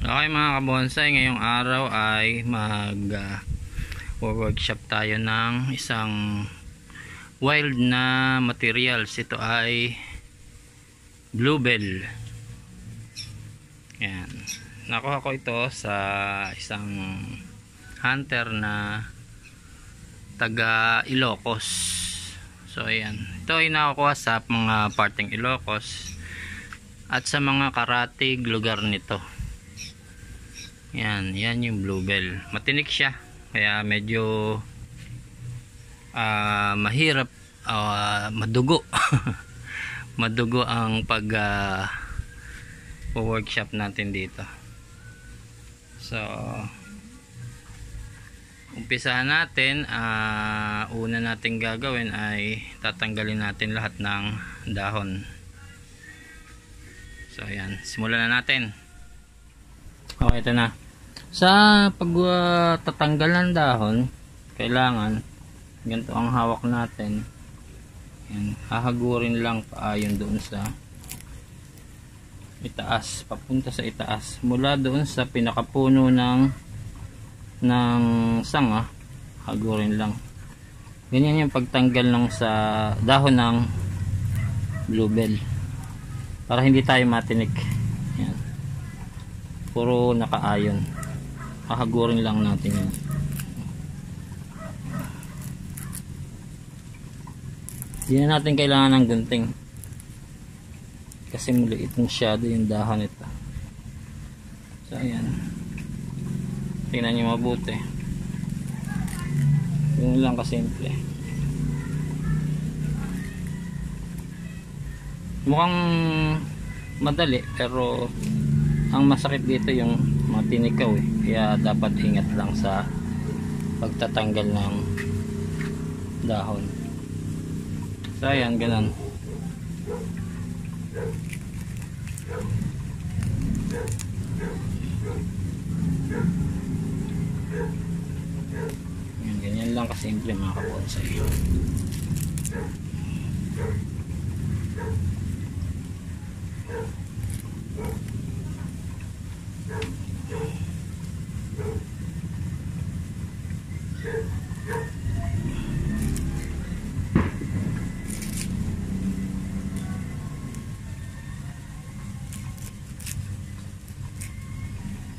Okay mga kabonsay, ngayong araw ay workshop tayo ng isang wild na materials. Ito ay bluebell. Yan. Nakuha ko ito sa isang hunter na taga Ilocos. So ayan, ito ay nakukuha sa mga parteng Ilocos at sa mga karatig lugar nito. Yan yung bluebell. Matinik siya, kaya medyo mahirap, madugo. Madugo ang workshop natin dito. So umpisahan natin, una natin gagawin ay tatanggalin natin lahat ng dahon. So ayan, simulan na natin. Okay, ito na. Sa pagtatanggal ng dahon, kailangan ganito ang hawak natin. Yan, hahagurin lang paayon doon sa itaas, papunta sa itaas, mula doon sa pinakapuno ng sanga, hagurin lang. Ganyan yung pagtanggal ng sa dahon ng bluebell, para hindi tayo matinik. Yan, puro nakaayon, hahagurin lang natin yan. Hindi na natin kailangan ng gunting kasi maliit masyado yung dahon ito. So ayan, tingnan nyo mabuti. Yun lang kasimple. Mukhang madali, pero ang masakit dito yung matinikaw kaya dapat ingat lang sa pagtatanggal ng dahon. So ayan, ganun. Ganyan lang kasimple mga kabonsay.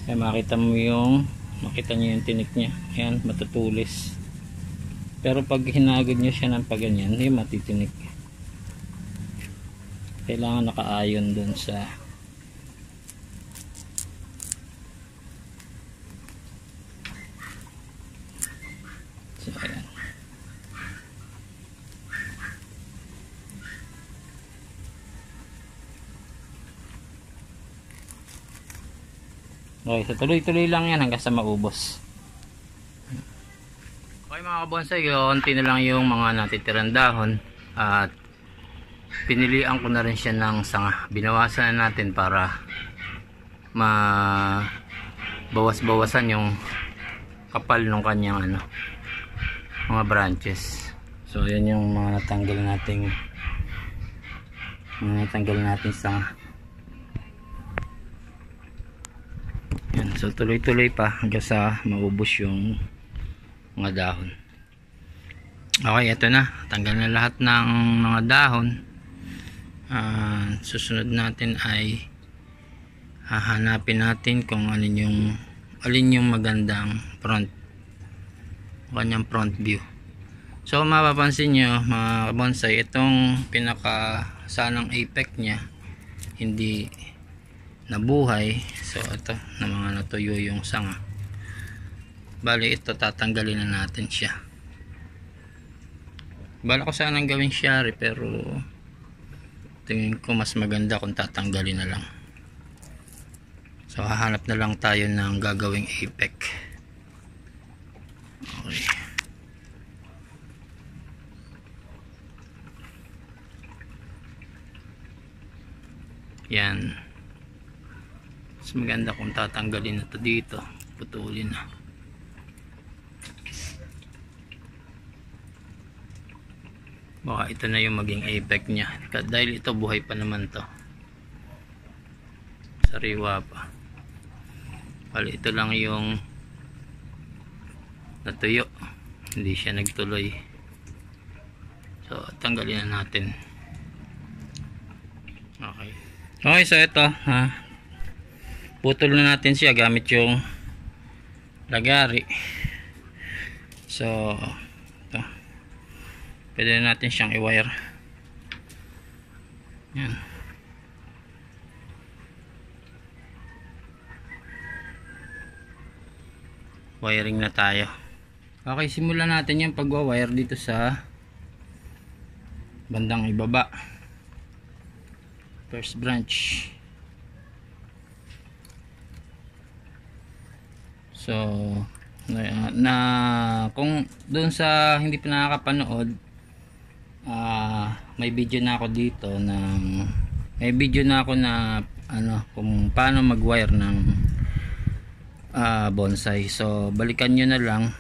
Kaya makita nyo yung tinik niya. Ayan, matutulis. Pero pag hinagod nyo siya ng paganyan, hindi matitinik. Kailangan nakaayon dun sa ayan. Okay, so tuloy-tuloy lang yan hanggang sa maubos. Okay mga kabonsay, konti na lang yung mga natitirang dahon at pinilian ko na rin siya ng sanga. Binawasan na natin para bawas-bawasan yung kapal ng kanyang mga branches. So yan yung mga natanggal nating sanga. Yan, so tuloy-tuloy pa hanggang sa maubos yung mga dahon. Okay, ito na, tanggal na lahat ng mga dahon. Susunod natin ay hahanapin natin kung alin yung magandang kanyang front view. So mapapansin nyo mga bonsai, itong pinakasanang apex nya hindi nabuhay. So ito, na mga natuyo yung sanga. Bali ito, tatanggalin na natin siya. Bala ko sanang gawing shari, pero tingin ko mas maganda kung tatanggalin na lang. So hahanap na lang tayo ng gagawing apex. Okay. Yan, mas maganda kung tatanggalin na ito dito, putulin na. Baka ito na yung maging apex nya, dahil ito buhay pa naman to, sariwa pa. Bali ito lang yung natuyo, hindi siya nagtuloy. So tanggalin na natin. Okay. Okay, so ito putol na natin siya gamit yung lagari. So ito, pwede na natin siyang i-wire. Yan. Wiring na tayo. Okay, simulan natin yung pagwa-wire dito sa bandang ibaba. First branch. So kung doon sa hindi pa nakakapanood, may video na ako dito may video na ako na kung paano mag-wire ng bonsai. So balikan nyo na lang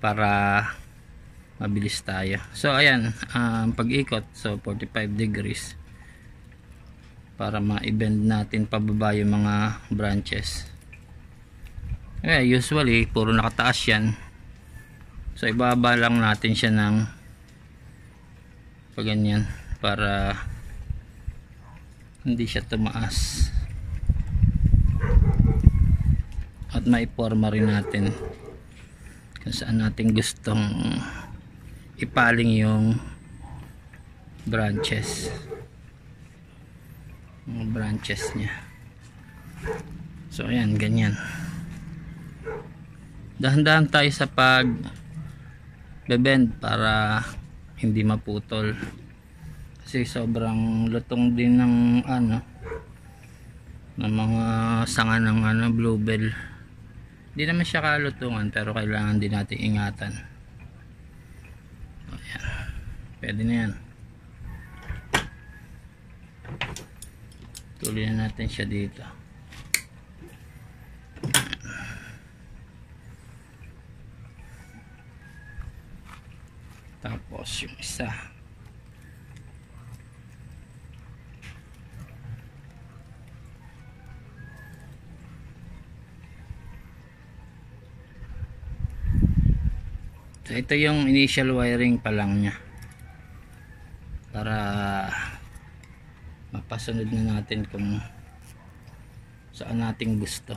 para mabilis tayo. So ayan, pag-ikot, so 45 degrees para ma-bend natin pababa yung mga branches. Usually puro nakataas yan, so ibaba lang natin siya ng ganyan para hindi siya tumaas at maiporma rin natin kung saan natin gustong ipaling yung branches, mga branches nya. So ayan, ganyan. Dahan-dahan tayo sa pag bebend para hindi maputol, kasi sobrang lutong din ng ng mga sanga ng bluebell. Hindi naman siya kalutungan, pero kailangan din natin ingatan. Ayan, pwede na yan. Tuloy na natin siya dito. Tapos yung isa, so ito yung initial wiring pa lang nya para mapasunod na natin kung saan nating gusto.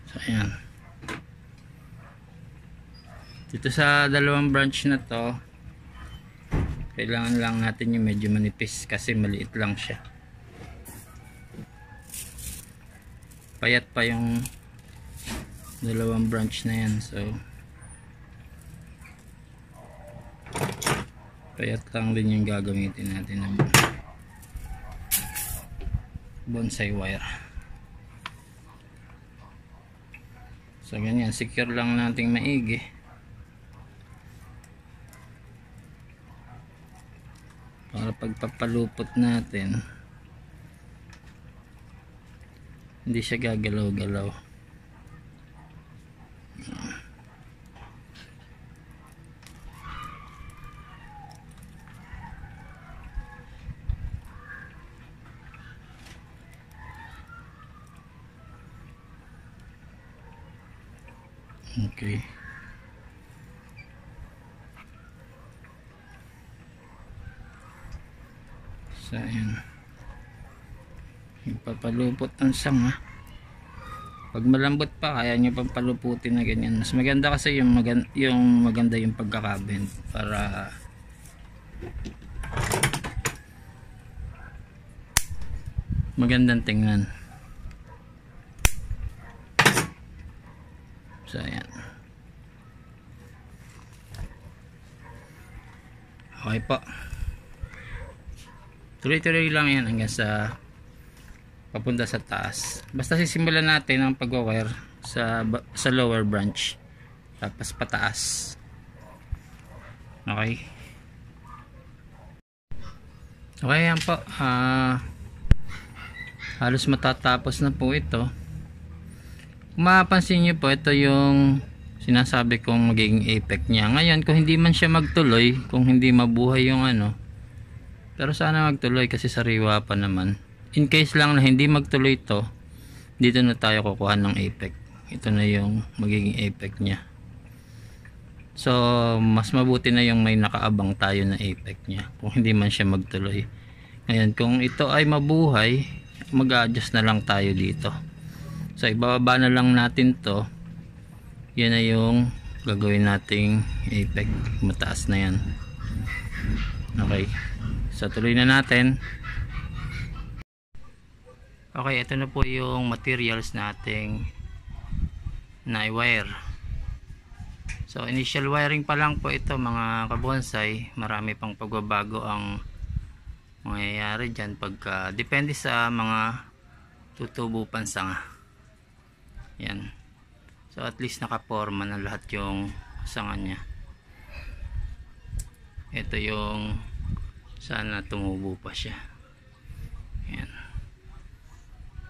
So ayan, dito sa dalawang branch na to, kailangan lang natin yung medyo manipis kasi maliit lang siya. Payat pa yung dalawang branch na yan, so payat lang din yung gagamitin natin ng bonsai wire. So ganyan, secure lang nating maigi para pagpapalupot natin hindi siya gagalaw-galaw. Okay. So ayan, ipapalupot ang sanga. Pag malambot pa, kaya nyo pang paluputin na ganyan. Mas maganda kasi yung maganda yung pagkakabend para magandang tingnan. So ayan, okay po. Tuloy-tuloy lang yan hanggang sa papunta sa taas. Basta sisimulan natin ang pag-wire sa lower branch, tapos pataas. Okay. Okay, yan po. Halos matatapos na po ito. Kung mapapansin nyo po, ito yung sinasabi kong magiging effect niya. Ngayon, kung hindi man siya magtuloy, kung hindi mabuhay yung pero sana magtuloy kasi sariwa pa naman. In case lang na hindi magtuloy ito, dito na tayo kukuha ng effect. Ito na yung magiging effect niya. So, mas mabuti na yung may nakaabang tayo na effect niya kung hindi man siya magtuloy. Ngayon, kung ito ay mabuhay, mag-adjust na lang tayo dito. So ibababa na lang natin to. Yan na yung gagawin nating effect. Mataas na yan. Okay, so tuloy na natin. Okay, ito na po yung materials nating na-wire. So initial wiring pa lang po ito mga kabonsai. Marami pang pagbabago ang mangyayari dyan pagka depende sa mga tutubo pang sanga. Yan, so at least nakaporma na lahat yung sanga nya. Ito yung sana tumubo pa siya. Yan,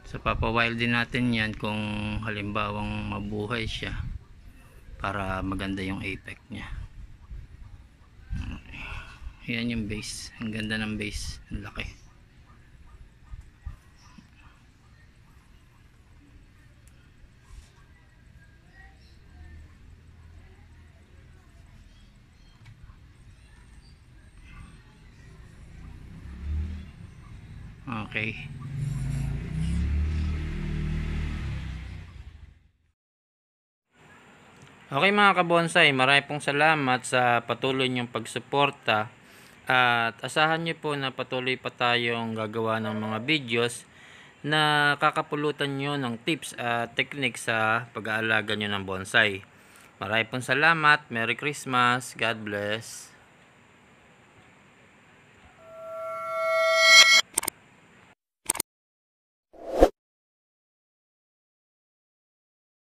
so papawile din natin yan kung halimbawang mabuhay siya para maganda yung effect nya. Yan yung base. Ang ganda ng base. Ang laki. Okay. Okay mga kabonsai, marami pong salamat sa patuloy niyong pagsuporta. At asahan niyo po na patuloy pa tayong gagawa ng mga videos na kakapulutan niyo ng tips at techniques sa pag-aalaga niyo ng bonsai. Maraming pong salamat. Merry Christmas. God bless.